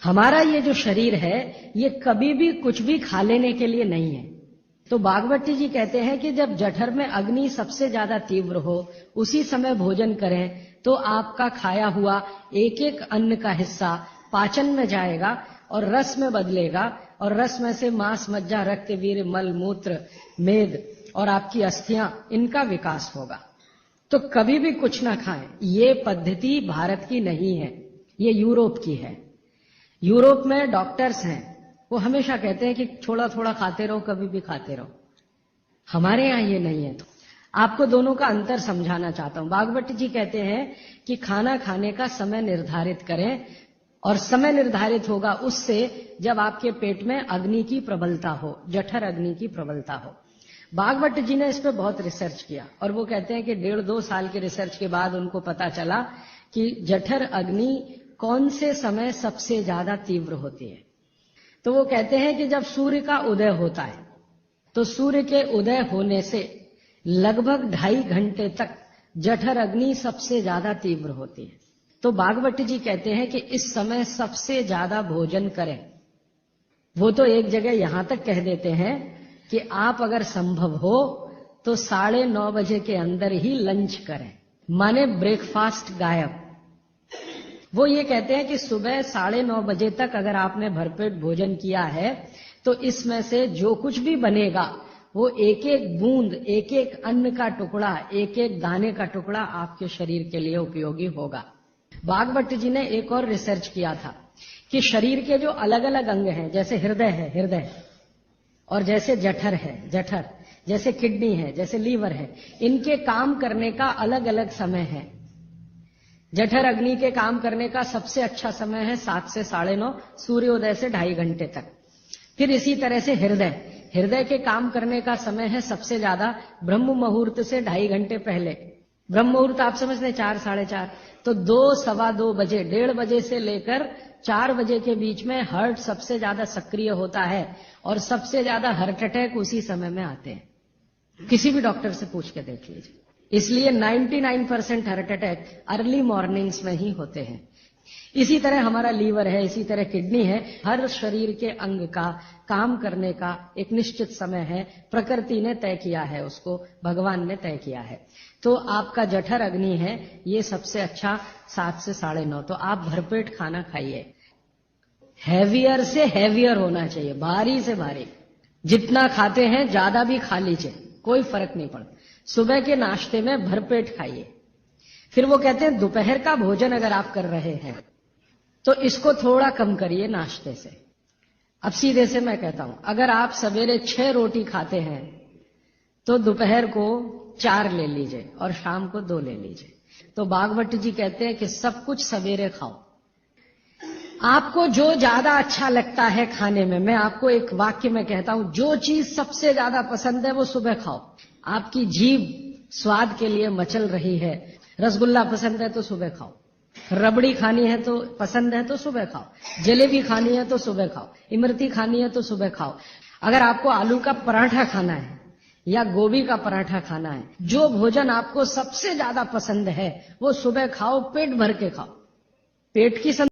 हमारा ये जो शरीर है ये कभी भी कुछ भी खा लेने के लिए नहीं है। तो भागवती जी कहते हैं कि जब जठर में अग्नि सबसे ज्यादा तीव्र हो उसी समय भोजन करें तो आपका खाया हुआ एक एक अन्न का हिस्सा पाचन में जाएगा और रस में बदलेगा और रस में से मांस, मज्जा, रक्त, वीर्य, मल, मूत्र, मेद और आपकी अस्थियां, इनका विकास होगा। तो कभी भी कुछ ना खाएं। ये पद्धति भारत की नहीं है, ये यूरोप की है। यूरोप में डॉक्टर्स हैं, वो हमेशा कहते हैं कि थोड़ा थोड़ा खाते रहो, कभी भी खाते रहो। हमारे यहाँ ये नहीं है। तो आपको दोनों का अंतर समझाना चाहता हूं। भागवत जी कहते हैं कि खाना खाने का समय निर्धारित करें और समय निर्धारित होगा उससे जब आपके पेट में अग्नि की प्रबलता हो, जठर अग्नि की प्रबलता हो। भागवत जी ने इस पे बहुत रिसर्च किया और वो कहते हैं कि 1.5-2 साल के रिसर्च के बाद उनको पता चला कि जठर अग्नि कौन से समय सबसे ज्यादा तीव्र होती है। तो वो कहते हैं कि जब सूर्य का उदय होता है तो सूर्य के उदय होने से लगभग 2.5 घंटे तक जठर अग्नि सबसे ज्यादा तीव्र होती है। तो भागवत जी कहते हैं कि इस समय सबसे ज्यादा भोजन करें। वो तो एक जगह यहां तक कह देते हैं कि आप अगर संभव हो तो 9:30 बजे के अंदर ही लंच करें, माने ब्रेकफास्ट गायब। वो ये कहते हैं कि सुबह 9:30 बजे तक अगर आपने भरपेट भोजन किया है तो इसमें से जो कुछ भी बनेगा वो एक एक बूंद, एक एक अन्न का टुकड़ा, एक एक दाने का टुकड़ा आपके शरीर के लिए उपयोगी होगा। भागवत जी ने एक और रिसर्च किया था कि शरीर के जो अलग अलग अंग हैं, जैसे हृदय है हृदय, और जैसे जठर है जठर, जैसे किडनी है, जैसे लीवर है, इनके काम करने का अलग अलग समय है। जठर अग्नि के काम करने का सबसे अच्छा समय है 7 से 9:30, सूर्योदय से 2.5 घंटे तक। फिर इसी तरह से हृदय के काम करने का समय है सबसे ज्यादा ब्रह्म मुहूर्त से 2.5 घंटे पहले। ब्रह्म मुहूर्त आप समझते हैं 4, 4:30, तो 2, 2:15 बजे, 1:30 बजे से लेकर 4 बजे के बीच में हार्ट सबसे ज्यादा सक्रिय होता है और सबसे ज्यादा हार्ट अटैक उसी समय में आते हैं। किसी भी डॉक्टर से पूछ के देख लीजिए। इसलिए 99% हार्ट अटैक अर्ली मॉर्निंग्स में ही होते हैं। इसी तरह हमारा लीवर है, इसी तरह किडनी है। हर शरीर के अंग का काम करने का एक निश्चित समय है, प्रकृति ने तय किया है, उसको भगवान ने तय किया है। तो आपका जठर अग्नि है, ये सबसे अच्छा 7 से 9:30। तो आप भरपेट खाना खाइए। हैवियर से हैवियर होना चाहिए, भारी से भारी। जितना खाते हैं ज्यादा भी खा लीजिए, कोई फर्क नहीं पड़ता। सुबह के नाश्ते में भरपेट खाइए। फिर वो कहते हैं दोपहर का भोजन अगर आप कर रहे हैं तो इसको थोड़ा कम करिए नाश्ते से। अब सीधे से मैं कहता हूं, अगर आप सवेरे 6 रोटी खाते हैं तो दोपहर को 4 ले लीजिए और शाम को 2 ले लीजिए। तो भागवत जी कहते हैं कि सब कुछ सवेरे खाओ। आपको जो ज्यादा अच्छा लगता है खाने में, मैं आपको एक वाक्य में कहता हूं, जो चीज सबसे ज्यादा पसंद है वो सुबह खाओ। आपकी जीभ स्वाद के लिए मचल रही है, रसगुल्ला पसंद है तो सुबह खाओ, रबड़ी खानी है तो पसंद है तो सुबह खाओ, जलेबी खानी है तो सुबह खाओ, इमरती खानी है तो सुबह खाओ। अगर आपको आलू का पराठा खाना है या गोभी का पराठा खाना है, जो भोजन आपको सबसे ज्यादा पसंद है वो सुबह खाओ, पेट भर के खाओ। पेट की